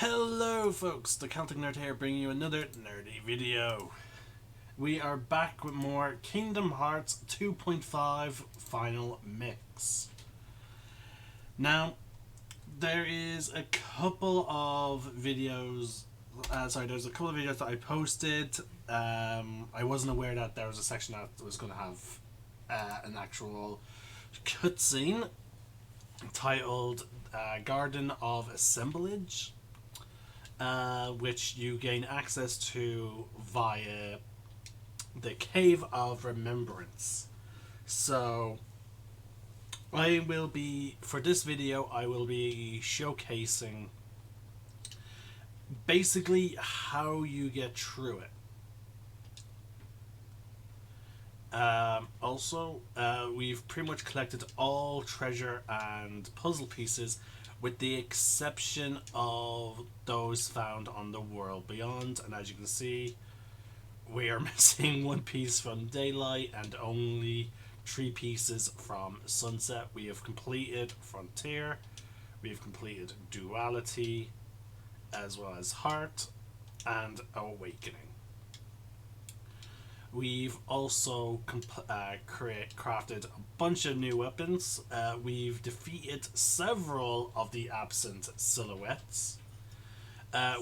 Hello folks, the Celtic Nerd here bringing you another nerdy video. We are back with more Kingdom Hearts 2.5 Final Mix. Now, there is a couple of videos, there's a couple of videos that I posted. I wasn't aware that there was a section that was going to have an actual cutscene titled Garden of Assemblage. Which you gain access to via the Cave of Remembrance. So, for this video, I will be showcasing basically how you get through it. We've pretty much collected all treasure and puzzle pieces with the exception of those found on the world beyond, and as you can see, we are missing one piece from Daylight and only 3 pieces from Sunset. We have completed Frontier, we have completed Duality, as well as Heart and Awakening. We've also crafted a bunch of new weapons. We've defeated several of the absent silhouettes.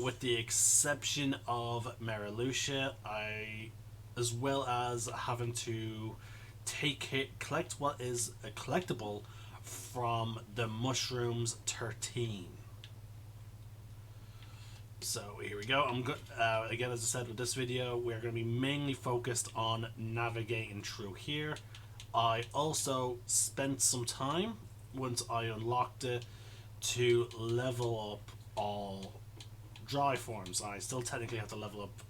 With the exception of Marilucia, as well as having to collect what is a collectible from the Mushrooms 13. So here we go. Again, as I said, with this video, we're going to be mainly focused on navigating through here. I also spent some time, once I unlocked it, to level up all dry forms. I still technically have to level up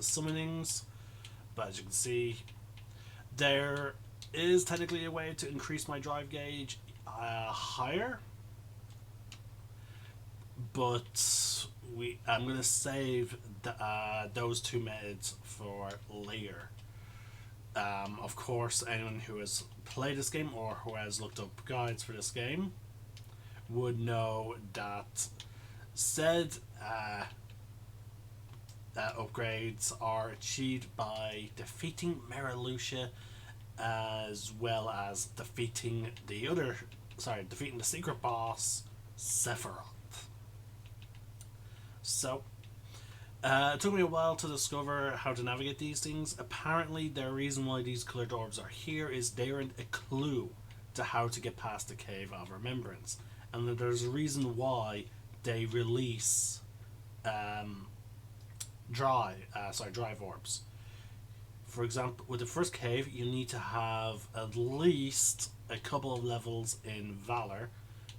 summonings, but as you can see, there is technically a way to increase my drive gauge higher, but I'm going to save those 2 methods for later. Of course, anyone who has played this game or who has looked up guides for this game would know that said upgrades are achieved by defeating Marilucia, as well as defeating the secret boss, Sephiroth. So, it took me a while to discover how to navigate these things. Apparently, the reason why these colored orbs are here is they're a clue to how to get past the Cave of Remembrance. And there's a reason why they release drive orbs. For example, with the first cave, you need to have at least a couple of levels in Valor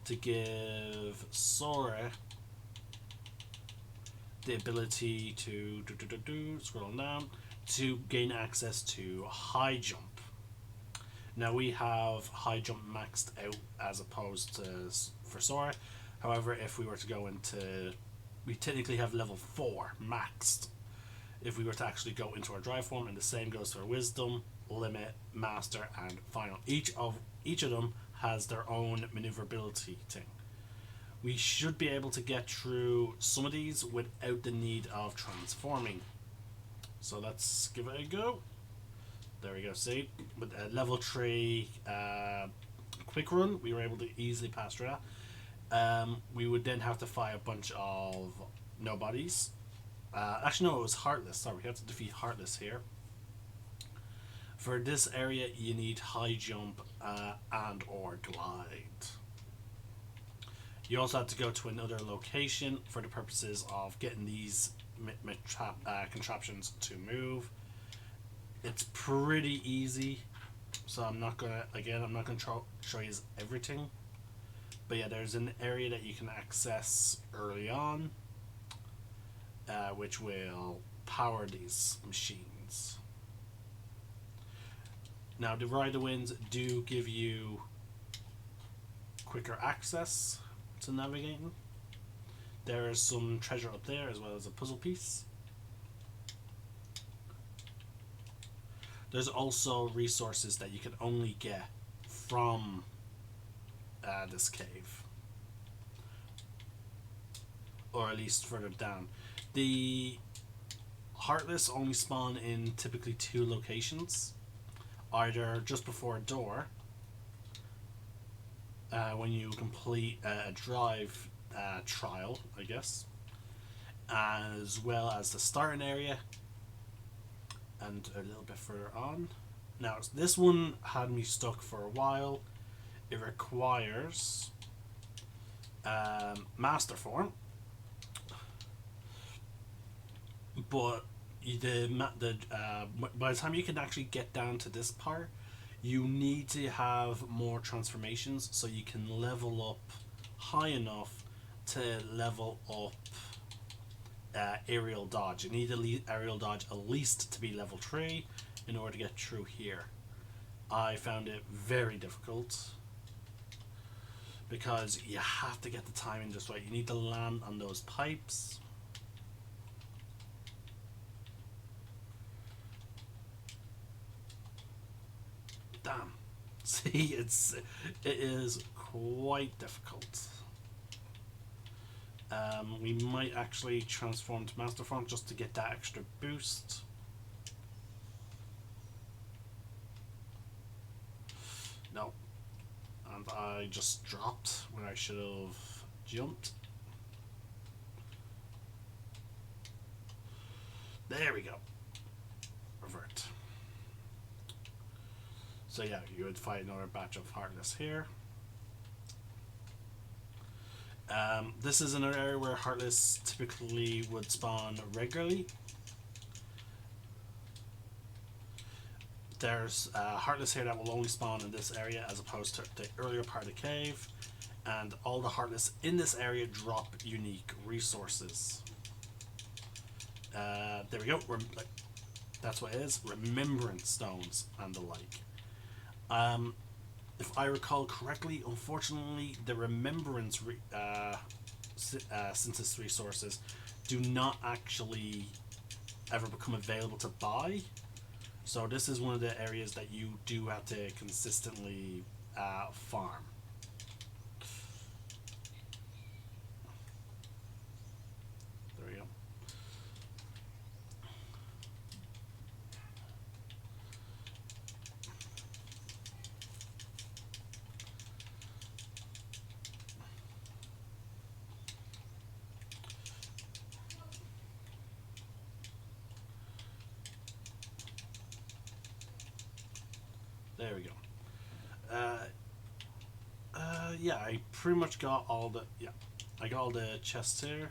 to give Sora the ability to scroll down to gain access to high jump. Now we have high jump maxed out as opposed to for Sora. However, if we were to go into, we technically have level 4 maxed if we were to actually go into our drive form, and the same goes for Wisdom, Limit, Master, and Final. Each of them has their own maneuverability thing. We should be able to get through some of these without the need of transforming. So let's give it a go. There we go, see? With a level 3 quick run, we were able to easily pass through that. We would then have to fight a bunch of nobodies. Actually, no, it was Heartless. Sorry, we have to defeat Heartless here. For this area, you need high jump and or glide. You also have to go to another location for the purposes of getting these contraptions to move. It's pretty easy, so I'm not gonna show you everything. But yeah, there's an area that you can access early on, which will power these machines. Now, the Rider Winds do give you quicker access to navigating. There is some treasure up there as well as a puzzle piece. There's also resources that you can only get from this cave. or at least further down. The Heartless only spawn in typically two locations, either just before a door, when you complete a drive trial, I guess, as well as the starting area, and a little bit further on. Now, this one had me stuck for a while. It requires master form, but by the time you can actually get down to this part, you need to have more transformations so you can level up high enough to level up aerial dodge. You need aerial dodge at least to be level 3 in order to get through here. I found it very difficult because you have to get the timing just right. You need to land on those pipes. Damn. See, it is quite difficult. We might actually transform to Master Form just to get that extra boost. No. And I just dropped when I should have jumped. There we go. Revert. So yeah, you would fight another batch of Heartless here. This is another area where Heartless typically would spawn regularly. There's Heartless here that will only spawn in this area as opposed to the earlier part of the cave, and all the Heartless in this area drop unique resources. There we go. That's what it is. Remembrance stones and the like. If I recall correctly, unfortunately, the Remembrance synthesis resources do not actually ever become available to buy. So this is one of the areas that you do have to consistently farm. There we go. There we go. Yeah, I pretty much got all the I got all the chests here.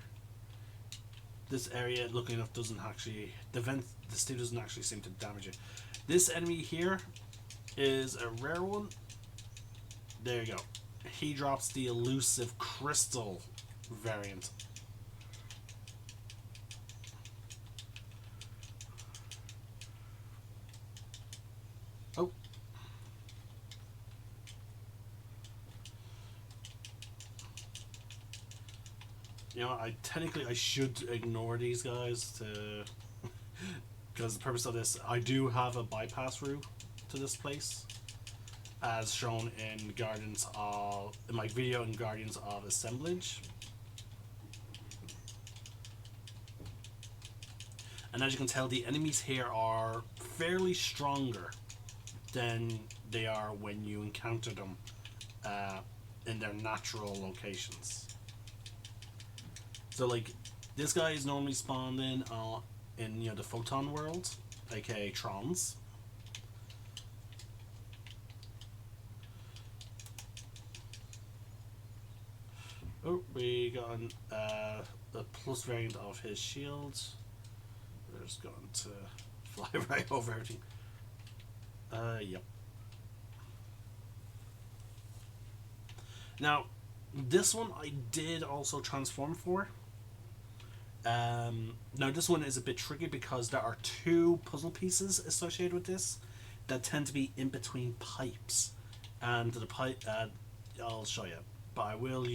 This area, luckily enough, doesn't actually the steel doesn't actually seem to damage it. This enemy here is a rare one. There you go. He drops the elusive crystal variant. Oh. You know, I should ignore these guys to because the purpose of this, I do have a bypass route to this place, as shown in my video in Guardians of Assemblage. And as you can tell, the enemies here are fairly stronger than they are when you encounter them in their natural locations. So like, this guy is normally spawned in the Photon world, aka Trons. Oh, we got a plus variant of his shield. We're just going to fly right over everything. Yep. Now, this one I did also transform for. Now this one is a bit tricky because there are two puzzle pieces associated with this that tend to be in between pipes, and the pipe I'll show you, but I will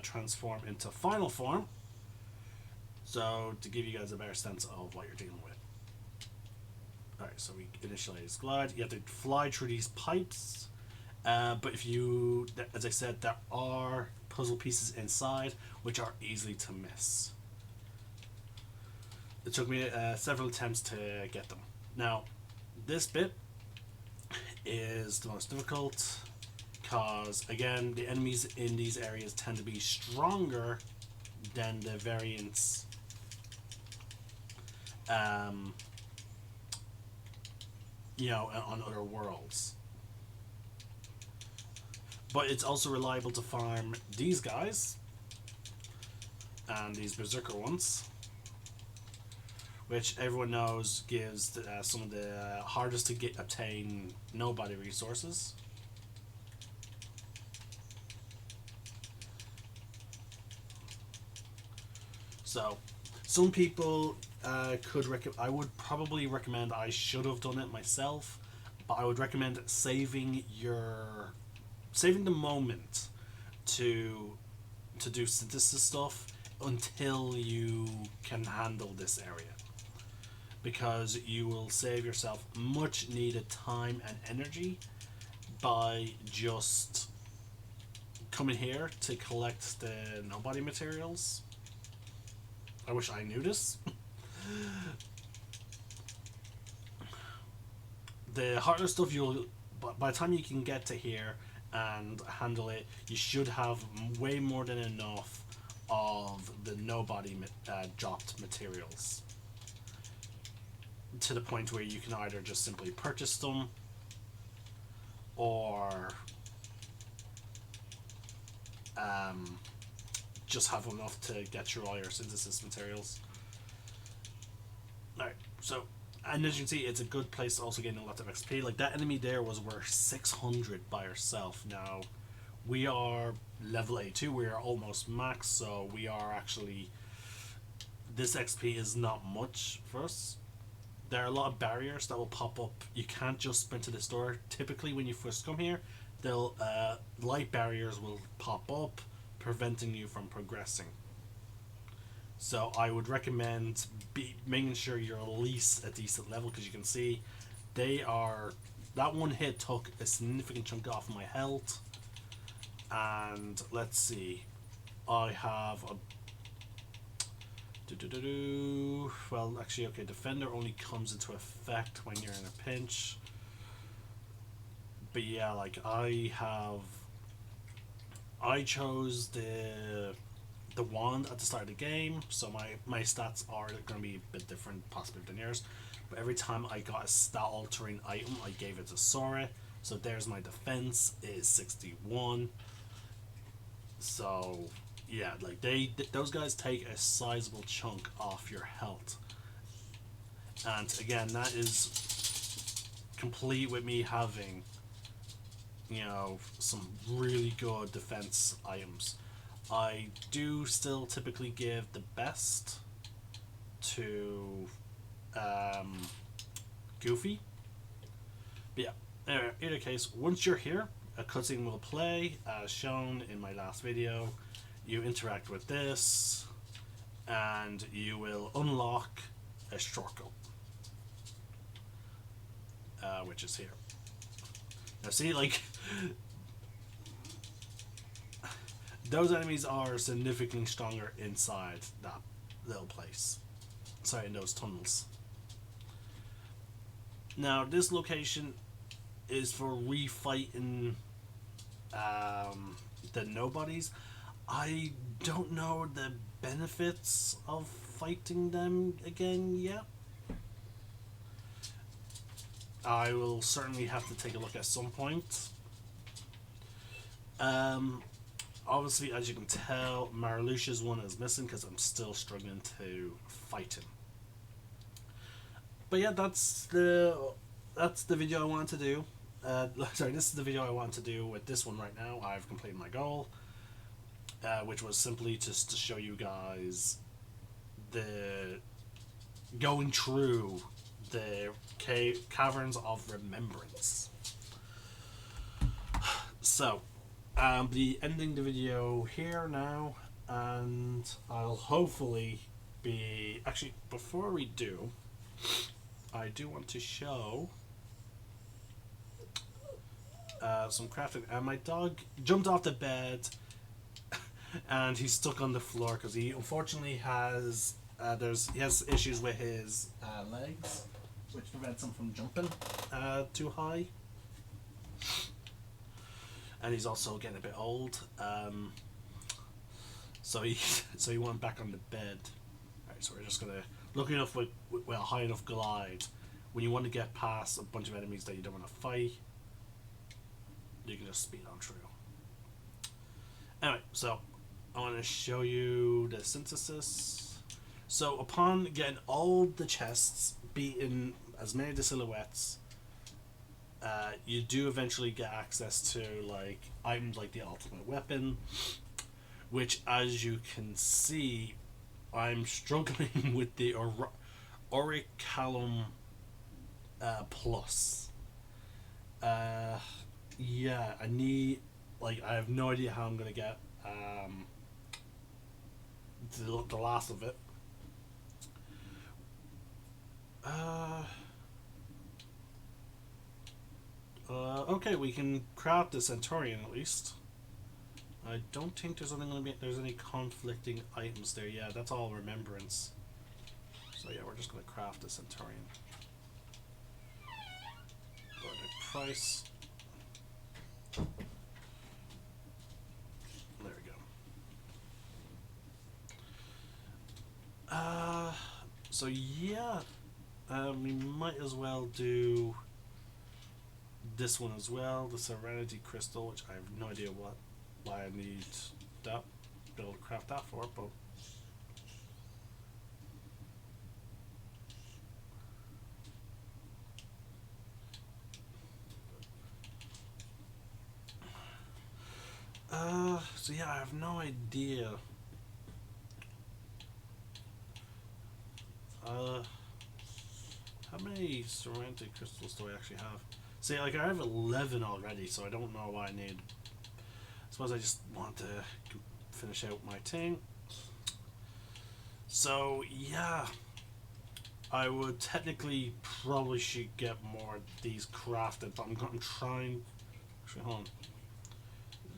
transform into final form, so to give you guys a better sense of what you're dealing with. Alright, so we initialize glide. You have to fly through these pipes, but if you, as I said, there are puzzle pieces inside, which are easily to miss. It took me several attempts to get them. Now, this bit is the most difficult because, again, the enemies in these areas tend to be stronger than the variants on other worlds. But it's also reliable to farm these guys and these berserker ones, which everyone knows gives some of the hardest to obtain nobody resources. So, some people I would probably recommend. I should have done it myself, but I would recommend saving the moment to do synthesis stuff until you can handle this area, because you will save yourself much needed time and energy by just coming here to collect the nobody materials. I wish I knew this. The harder stuff by the time you can get to here and handle it, you should have way more than enough of the nobody dropped materials, to the point where you can either just simply purchase them or just have enough to get through all your synthesis materials. Alright, so, and as you can see, it's a good place to also gain a lot of XP. Like, that enemy there was worth 600 by herself. Now, we are level 82, we are almost max, so we are actually... This XP is not much for us. There are a lot of barriers that will pop up. You can't just sprint to the store. Typically, when you first come here, light barriers will pop up, preventing you from progressing. So I would recommend making sure you're at least a decent level, because you can see that one hit took a significant chunk off my health. And let's see, I have a well, actually, okay, Defender only comes into effect when you're in a pinch. But yeah, like, I chose the wand at the start of the game, so my stats are going to be a bit different possibly than yours. But every time I got a stat altering item, I gave it to Sora. So there's my defense is 61. So yeah, like those guys take a sizable chunk off your health. And again, that is complete with me having, some really good defense items. I do still typically give the best to Goofy. But yeah, anyway, in either case, once you're here, a cutscene will play as shown in my last video. You interact with this and you will unlock a shortcut, which is here. Now see, like, those enemies are significantly stronger inside that little place. Sorry, in those tunnels. Now, this location is for refighting the nobodies. I don't know the benefits of fighting them again yet. I will certainly have to take a look at some point. Obviously, as you can tell, Marluxia's one is missing because I'm still struggling to fight him. But yeah, that's the video I wanted to do. Sorry, this is the video I want to do with this one right now. I've completed my goal, which was simply just to show you guys going through the caverns of Remembrance. So, I'll be ending the video here now, and I'll hopefully be... Actually, before we do, I do want to show some crafting. And my dog jumped off the bed and he's stuck on the floor because he unfortunately has he has issues with his legs, which prevents him from jumping too high, and he's also getting a bit old. So he so he went back on the bed. Alright, so we're just gonna look enough with well high enough glide. When you want to get past a bunch of enemies that you don't want to fight, you can just speed on through. Anyway, so I want to show you the synthesis. So upon getting all the chests, beating as many of the silhouettes, you do eventually get access to like items like the ultimate weapon, which, as you can see, I'm struggling with the Orichalcum Plus. Yeah, I need, like, I have no idea how I'm gonna get the last of it. Okay, we can craft the Centaurian at least. I don't think there's any conflicting items there. Yeah, that's all Remembrance. So yeah, we're just gonna craft the Centaurian. Go to price. There we go. So yeah, we might as well do this one as well, the Serenity Crystal, which I have no idea why I need that, be able to craft that for, but so yeah, I have no idea. How many Serenity Crystals do I actually have? See, like, I have 11 already, so I don't know why I need. I suppose I just want to finish out my thing. So, yeah. I would technically probably should get more of these crafted, but I'm going to try. Actually, hold on.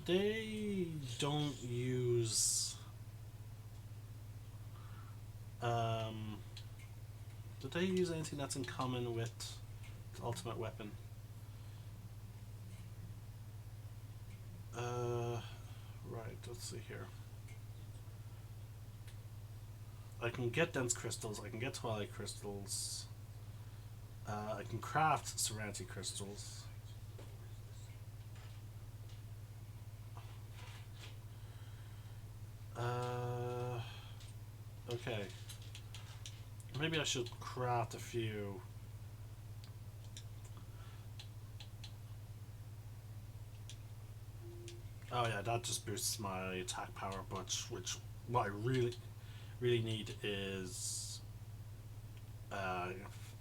They don't use. Do they use anything that's in common with the ultimate weapon? Right, let's see here. I can get dense crystals, I can get twilight crystals, I can craft serenity crystals. Okay. Maybe I should craft a few. Oh yeah, that just boosts my attack power, but what I really need is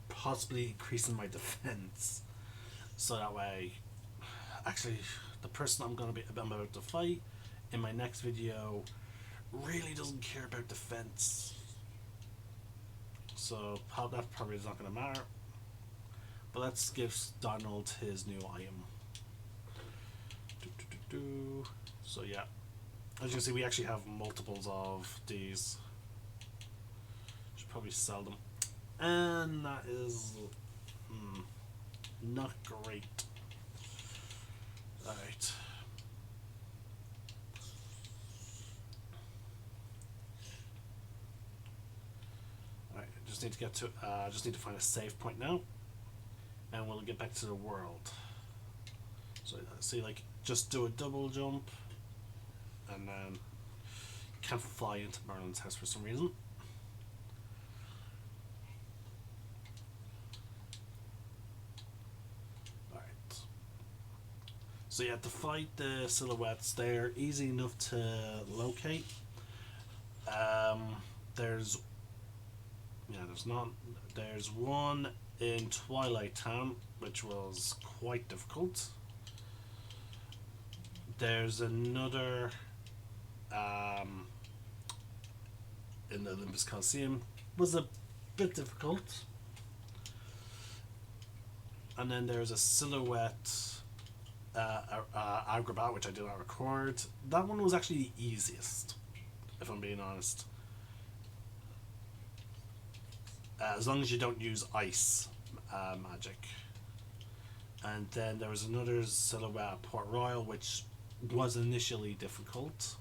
possibly increasing my defense, so that way, actually, the person I'm about to fight in my next video really doesn't care about defense, so that probably is not going to matter. But let's give Donald his new item. So yeah, as you can see, we actually have multiples of these. Should probably sell them, and that is not great. All right. All right. Just need to get to. Just need to find a save point now, and we'll get back to the world. So see, like, just do a double jump, and then you can't fly into Merlin's house for some reason. Alright. So yeah, to fight the silhouettes, they're easy enough to locate. There's there's one in Twilight Town, which was quite difficult. There's another in the Olympus Coliseum, was a bit difficult. And then there's a silhouette Agrabah, which I did not record. That one was actually the easiest, if I'm being honest. As long as you don't use ice magic. And then there was another silhouette at Port Royal, which was initially difficult.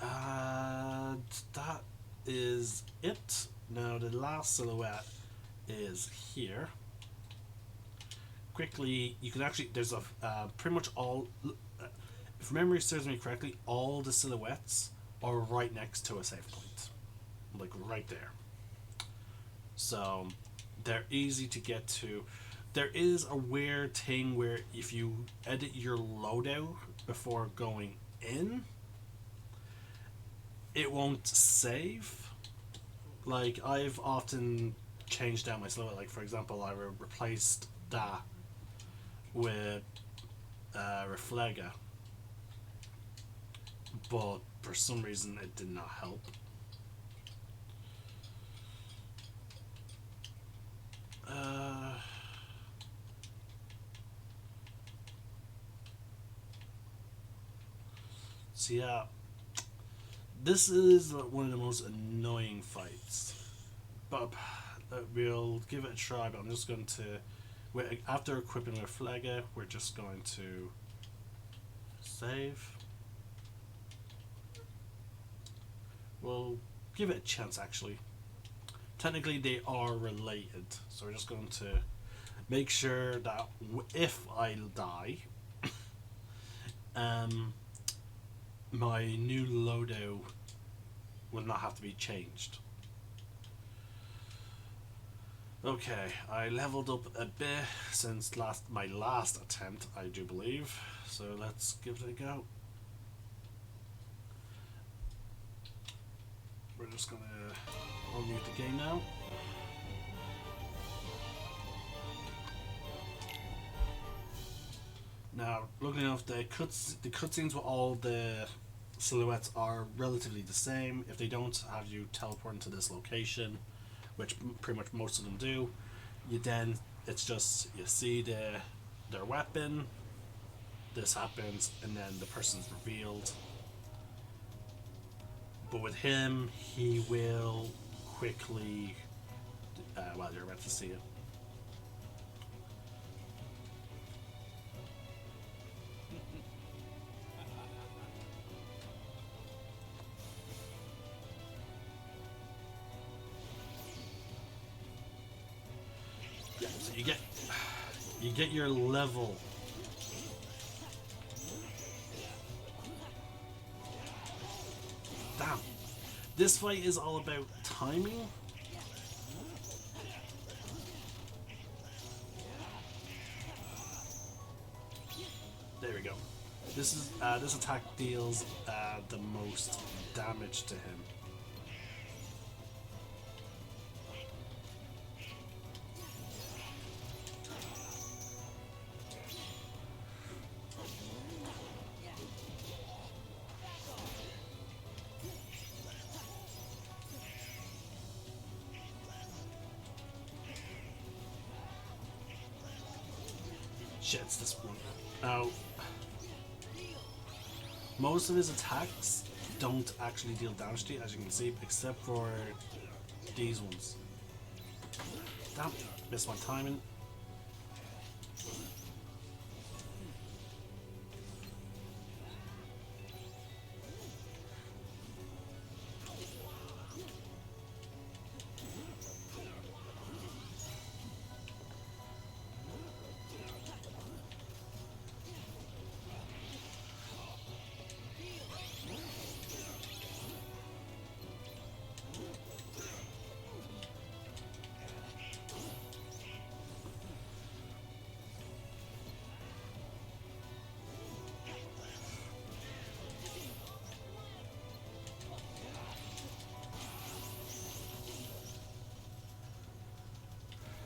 And that is it. Now the last silhouette is here. Quickly, you can actually, there's a pretty much all, if memory serves me correctly, all the silhouettes are right next to a save point, like right there. So they're easy to get to. There is a weird thing where if you edit your loadout before going in, it won't save. Like, I've often changed out my silhouette. Like, for example, I replaced that with Reflega, but for some reason it did not help. So yeah, this is one of the most annoying fights, but we'll give it a try. But I'm just going to, after equipping with Reflega, we're just going to save. We'll give it a chance actually. Technically they are related, so we're just going to make sure that if I die, my new loadout will not have to be changed. Okay, I leveled up a bit since my last attempt, I do believe, so let's give it a go. We're just gonna unmute the game now. Now, luckily enough, the cutscenes with all the silhouettes are relatively the same. If they don't have you teleport into this location, which pretty much most of them do, it's just you see their weapon, this happens, and then the person's revealed. But with him, he will quickly, well, you're about to see it. Yeah, so you get your level. Damn. This fight is all about timing. There we go. This attack deals the most damage to him. Shit, it's this one. Now, most of his attacks don't actually deal damage to you, as you can see, except for these ones. Damn, missed my timing.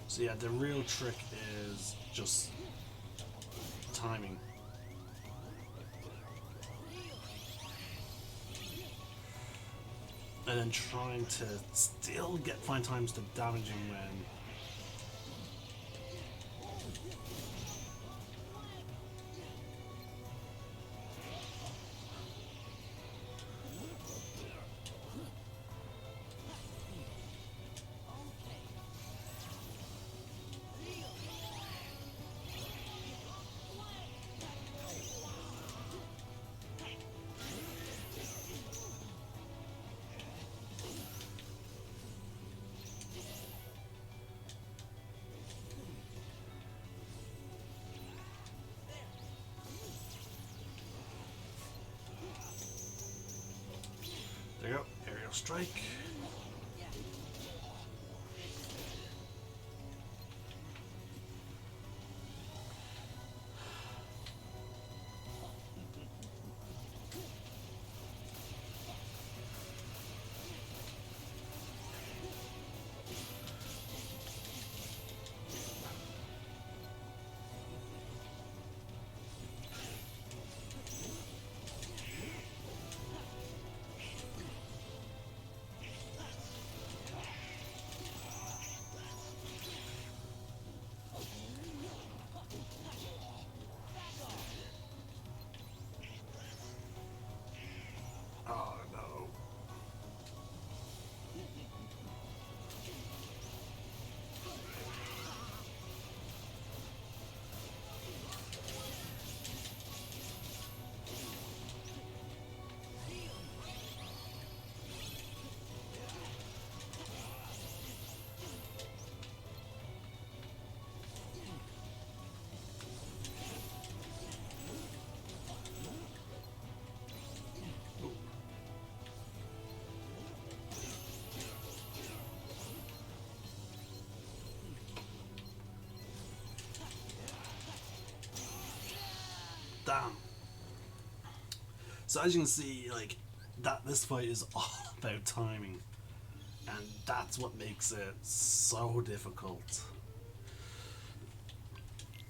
So yeah, the real trick is just timing. And then trying to still find times to damage him when There you go. Aerial strike. Oh no. Damn. So as you can see, like that, this fight is all about timing, and that's what makes it so difficult.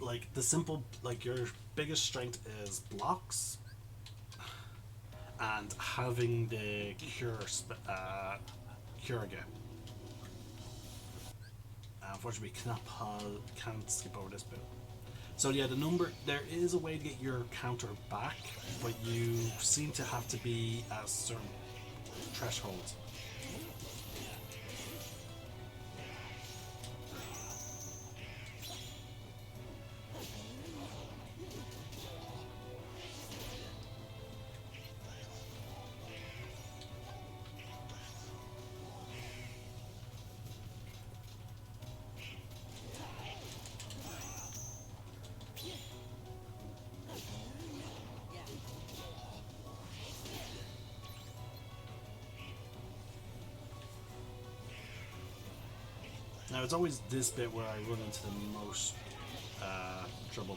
Like the simple, like your biggest strength is blocks, and having the cure again. Unfortunately, we can't skip over this bit. So yeah, the number, there is a way to get your counter back, but you seem to have to be at a certain threshold. Now it's always this bit where I run into the most trouble.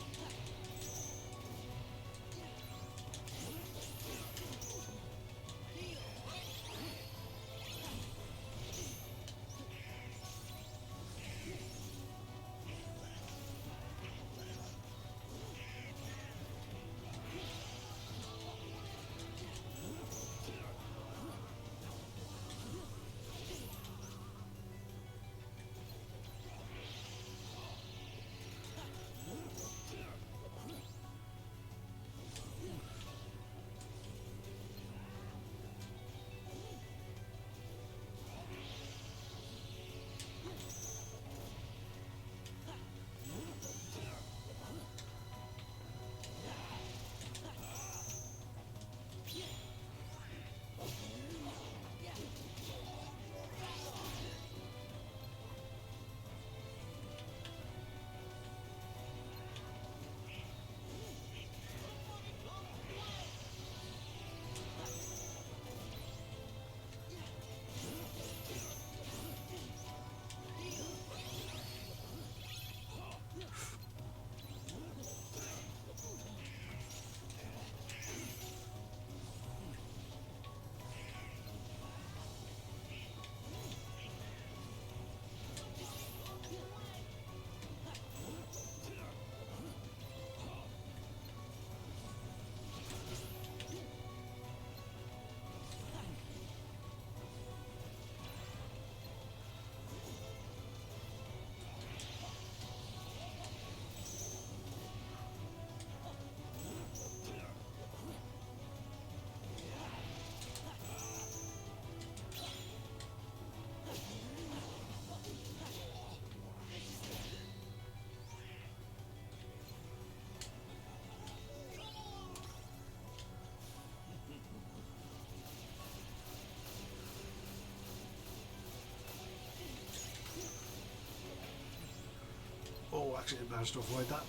Oh, actually, I managed to avoid that,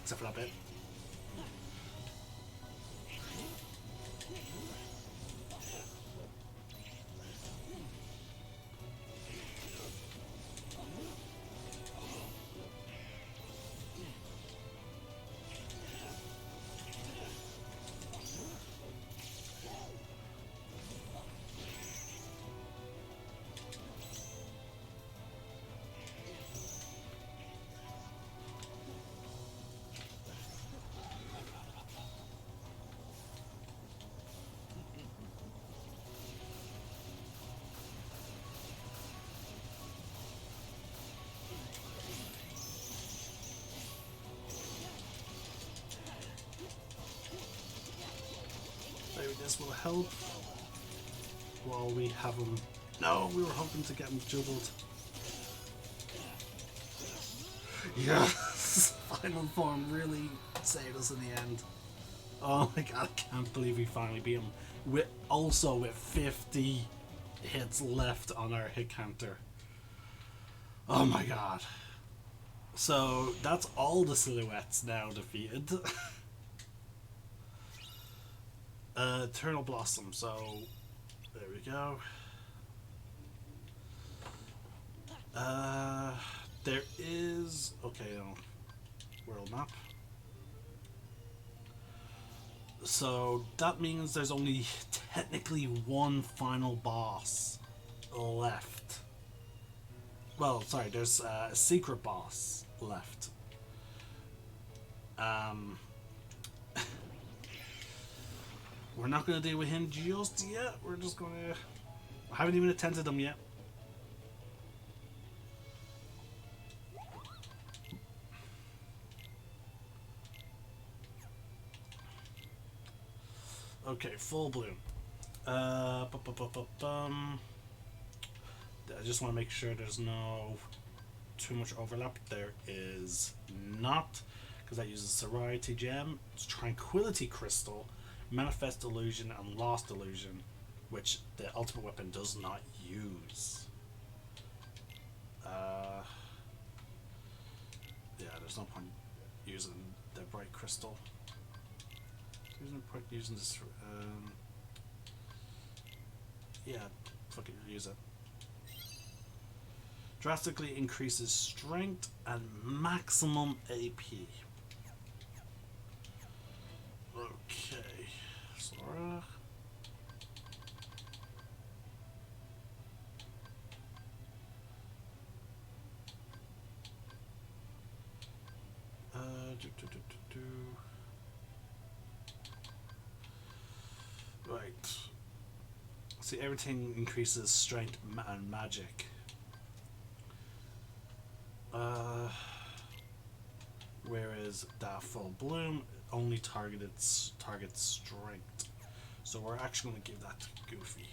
except for that bit. this will help while we have him. No, we were hoping to get him juggled. Yes! Final form really saved us in the end. Oh my god, I can't believe we finally beat him. With 50 hits left on our hit counter. Oh my god. So that's all the silhouettes now defeated. Eternal Blossom, so there we go. There is world map. So that means there's only technically one final boss left. Well, sorry, there's a secret boss left. We're not going to deal with him just yet. We're just going to... I haven't even attended him yet. Okay, full bloom. I just want to make sure there's no too much overlap. There is not, because that uses Sorority Gem, it's Tranquility Crystal, Manifest Illusion, and Lost Illusion, which the ultimate weapon does not use. Yeah, there's no point using the Bright Crystal. There's no point using this. Yeah, fuck it, use it. Drastically increases strength and maximum AP. Okay, Sora. Right. See, everything increases strength and magic. Whereas that full bloom only targets strength. So we're actually going to give that to Goofy.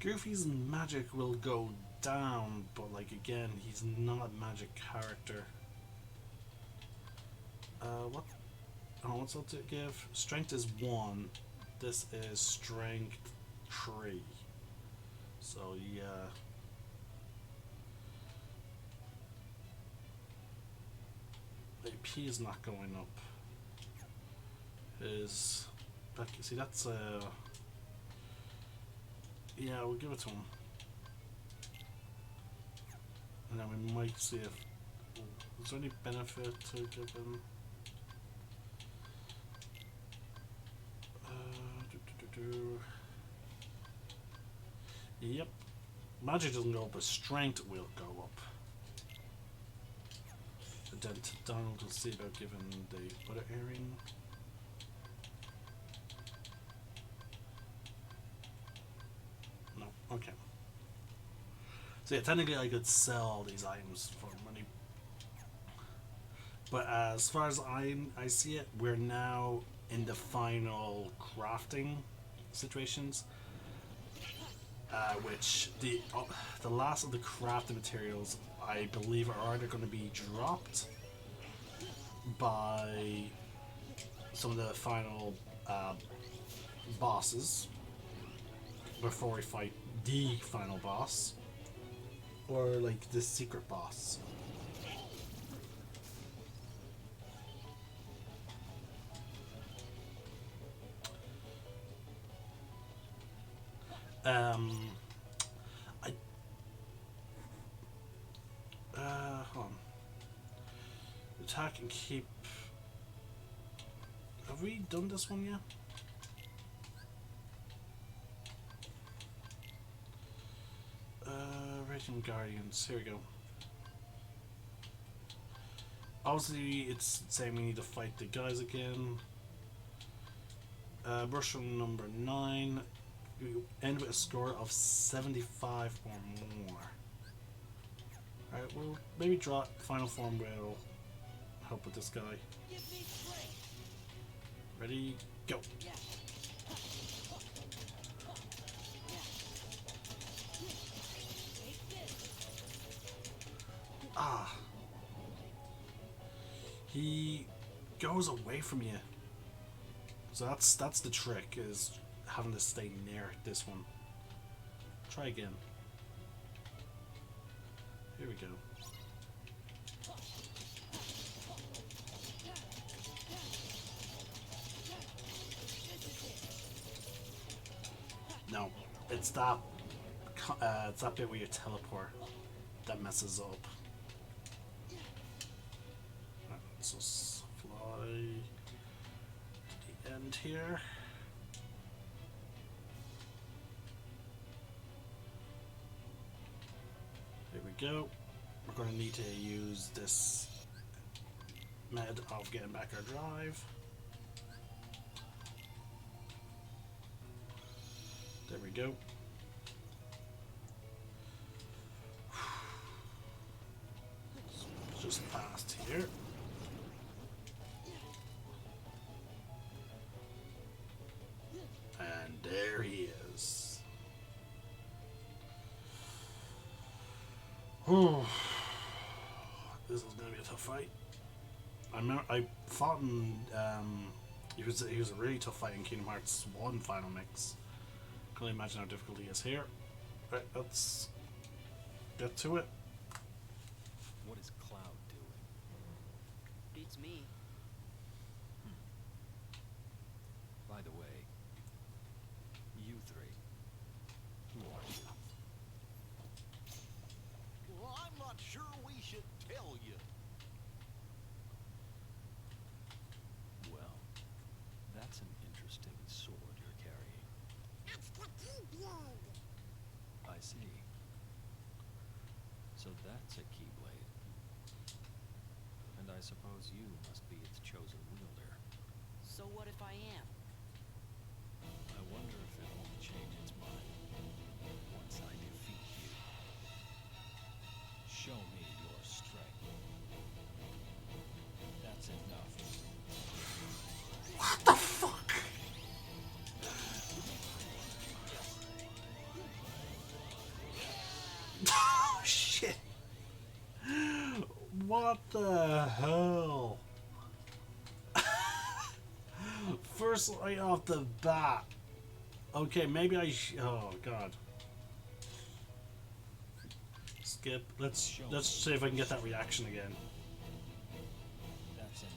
Goofy's magic will go down, but like again, he's not a magic character. What's up to give? Strength is 1. This is strength 3. So yeah. AP is not going up. See, that's yeah, we'll give it to him. And then we might see if is there any benefit to give him. Yep. Magic doesn't go up, but strength will go up. And then to Donald, we'll see about giving the other earring. No, okay. So yeah, technically I could sell all these items for money. But as far as I see it, we're now in the final crafting situations. Which the last of the crafting materials, I believe, are either going to be dropped by some of the final bosses before we fight the final boss, or like the secret boss. Hold on. Attack and keep. Have we done this one yet? Raging Guardians. Here we go. Obviously, it's saying we need to fight the guys again. Brush from number 9. You end with a score of 75 or more. Alright, we'll maybe draw final form will help with this guy. Ready, go. Ah. He goes away from you. So that's the trick, is having to stay near this one. Try again. Here we go. No, it's that bit where you teleport that messes up. Right, so fly to the end here. There we go. We're going to need to use this method of getting back our drive. There we go. Just past here. And there he is. This is gonna be a tough fight. I fought in he was a really tough fight in Kingdom Hearts 1 Final Mix. Can only imagine how difficult he is here. Right, let's get to it. What is Cloud doing? Beats me. By the way, you three, who are you? Well, I'm not sure we should tell you. Well, that's an interesting sword you're carrying. I see. So that's a Keyblade. And I suppose you must be its chosen wielder. So what if I am? I wonder if it won't change its mind once I defeat you. Show me your strength. That's enough. What the fuck? Oh shit! What the hell? First right off the bat. Okay, maybe oh god. Skip. Let's see if I can get that reaction again. That's enough.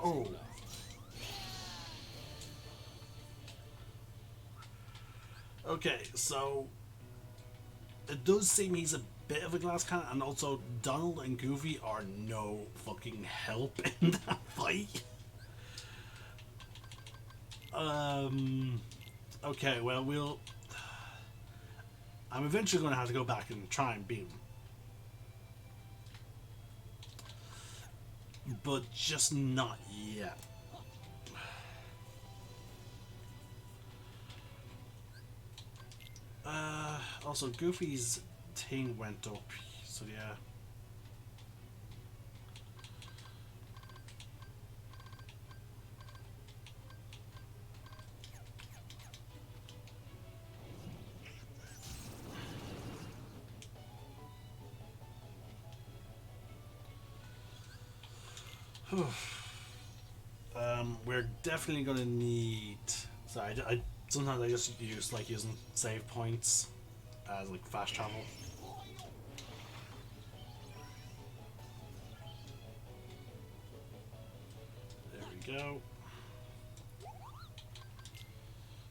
Oh. Okay, so it does seem he's a bit of a glass cannon, and also Donald and Goofy are no fucking help in that fight. Okay, well, I'm eventually going to have to go back and try and beat him. But just not yet. Also, Goofy's thing went up, so yeah. We're definitely gonna need. So I sometimes I just use like using save points as like fast travel. There we go.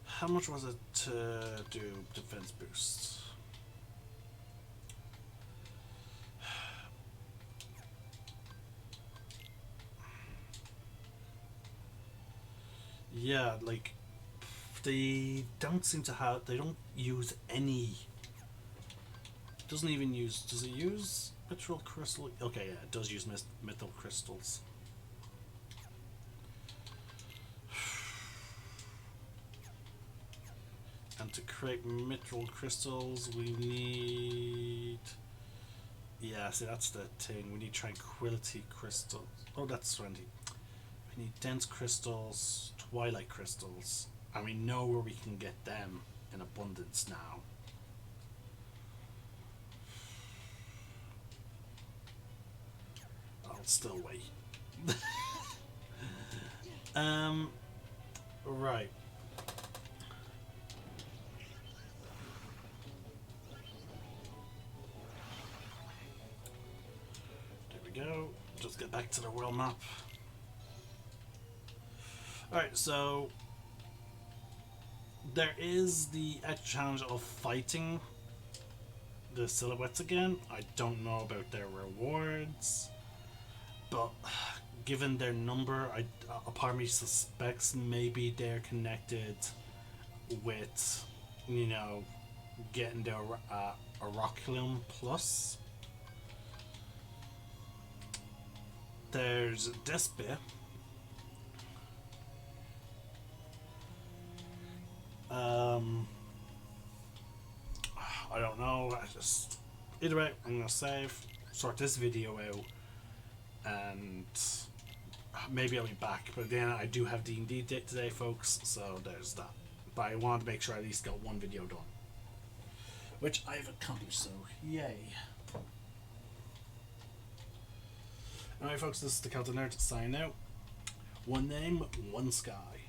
How much was it to do defense boost? Yeah, like they don't seem to have. They don't use any. Doesn't even use. Does it use mithril crystal? Okay, yeah, it does use mithril crystals. And to create mithril crystals, we need. Yeah, see, that's the thing. We need tranquility crystals. Oh, that's 20. We need dense crystals, twilight crystals, and we know where we can get them in abundance now. I'll still wait. Right. There we go. Just get back to the world map. Alright, so there is the extra challenge of fighting the silhouettes again. I don't know about their rewards, but given their number, a part of me suspects maybe they're connected with, you know, getting their Oraculum Plus. There's this bit. I don't know. Either way, I'm gonna sort this video out, and maybe I'll be back. But then I do have D&D day today, folks. So there's that. But I wanted to make sure I at least got one video done, which I've accomplished. So yay! Alright, folks. This is the Celtic Nerd signing out. One name, one sky.